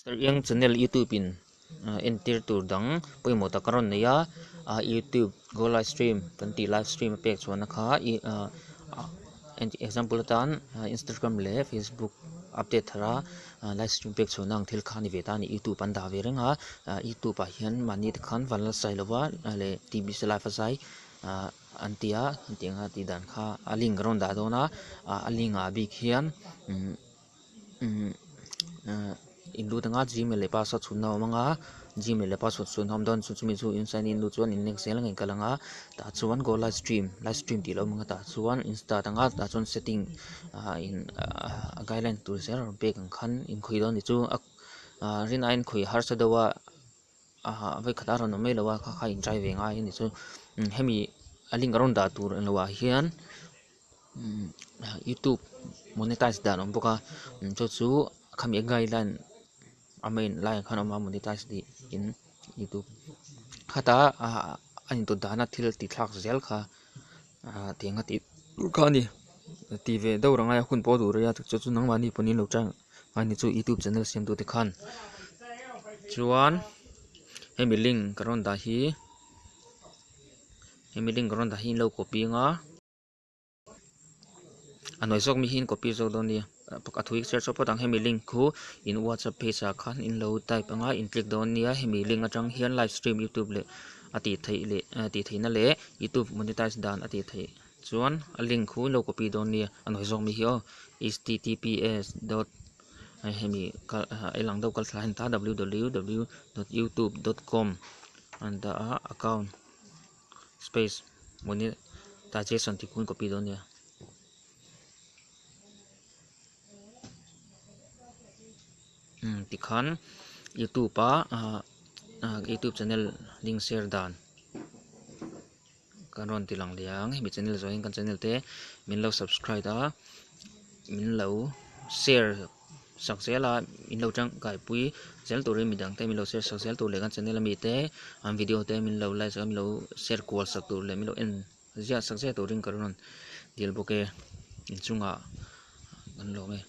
Mr.Yung channel YouTube in enter tur dang poimo ta karon ne ya YouTube go live stream kanti live stream page wana kha example tan Instagram le Facebook update thara live stream page chonang thil khani ve ta ni YouTube an da ve renga YouTube a hian mani khan vanla sai lova le TV se live sai antia tinga ti dan kha aling ron da dona alinga big hian indu tanga gmail le password chunna manga gmail le password chun hom don chu chumi chu in sign in lu chuan in next sel ngai kalanga ta chuan go live stream ti lo manga ta chuan insta tanga ta chuan setting in guideline tu ser be kan khan in khoi don ni chu rin ain khoi har sa dawa vai khata ron no me lawa kha kha in trai ve nga ni chu hemi aling ron da tur an lawa hian YouTube monetize da no boka chu khami guideline amen lai khana ma monetize di in YouTube khata ani to dana thil ti thak zel kha tenga ti khani TV do ranga khun po du ya chu chu nang mani punin lo chang ani chu YouTube channel sem tu te khan chuan hemi link karon da hi lo copy nga anoi sok mi hin copy zo don ni athui search op tang hemi link khu in WhatsApp page a khan in lo type anga in click don nia hemi link atang hian live stream YouTube le ati theihna le YouTube monetize dan ati thei chuan a link khu lo copy don nia anoi zong mi hi https hemi elang do kal thlan ta www.youtube.com and the account space monetization ti kun copy don nia tikhan YouTube YouTube channel link share dan karon tilang liang mi channel join kan channel te min lo subscribe da min lo share saksela min lo chang kai pui sel to re mi dang te min lo share saksel to le kan channel mi te video te min lo like min lo share call sak to le min lo en ja sakse to ring karon dil boke in chunga kan lo me